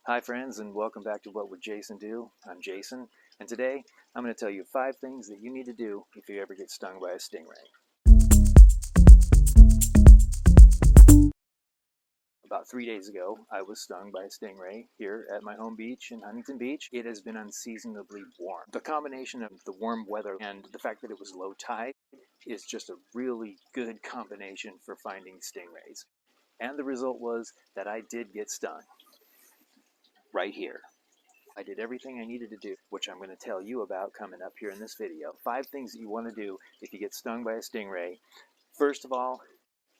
Hi friends, and welcome back to What Would Jason Do? I'm Jason, and today I'm going to tell you 5 things that you need to do if you ever get stung by a stingray. About 3 days ago, I was stung by a stingray here at my home beach in Huntington Beach. It has been unseasonably warm. The combination of the warm weather and the fact that it was low tide is just a really good combination for finding stingrays. And the result was that I did get stung right here. I did everything I needed to do, which I'm going to tell you about coming up here in this video. 5 things that you want to do if you get stung by a stingray. First of all,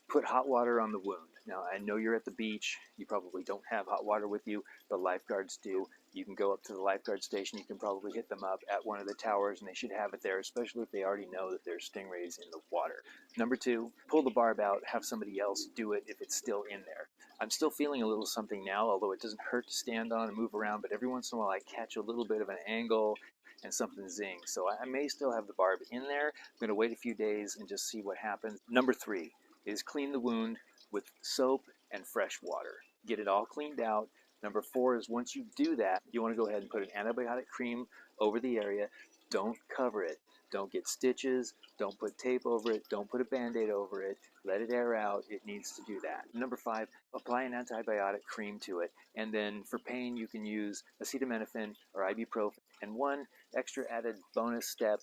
put hot water on the wound. Now, I know you're at the beach. You probably don't have hot water with you. The lifeguards do. You can go up to the lifeguard station. You can probably hit them up at one of the towers, and they should have it there, especially if they already know that there's stingrays in the water. Number 2, pull the barb out. Have somebody else do it if it's still in there. I'm still feeling a little something now, although it doesn't hurt to stand on and move around, but every once in a while I catch a little bit of an angle and something zings. So I may still have the barb in there. I'm going to wait a few days and just see what happens. Number 3 is clean the wound with soap and fresh water. Get it all cleaned out. Number 4 is once you do that, you want to go ahead and put an antibiotic cream over the area. Don't cover it. Don't get stitches. Don't put tape over it. Don't put a band-aid over it. Let it air out. It needs to do that. Number 5, apply an antibiotic cream to it. And then for pain, you can use acetaminophen or ibuprofen. And one extra added bonus step,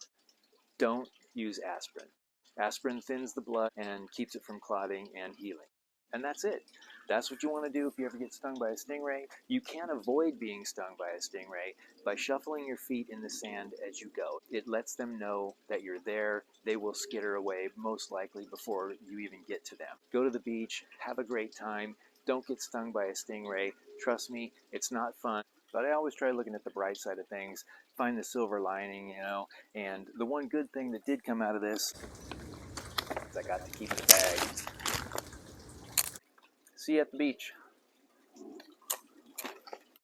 don't use aspirin. Aspirin thins the blood and keeps it from clotting and healing. And that's it. That's what you want to do if you ever get stung by a stingray. You can avoid being stung by a stingray by shuffling your feet in the sand as you go. It lets them know that you're there. They will skitter away most likely before you even get to them. Go to the beach, have a great time. Don't get stung by a stingray. Trust me, it's not fun. But I always try looking at the bright side of things, find the silver lining, and the one good thing that did come out of this is I got to keep the bag. See you at the beach.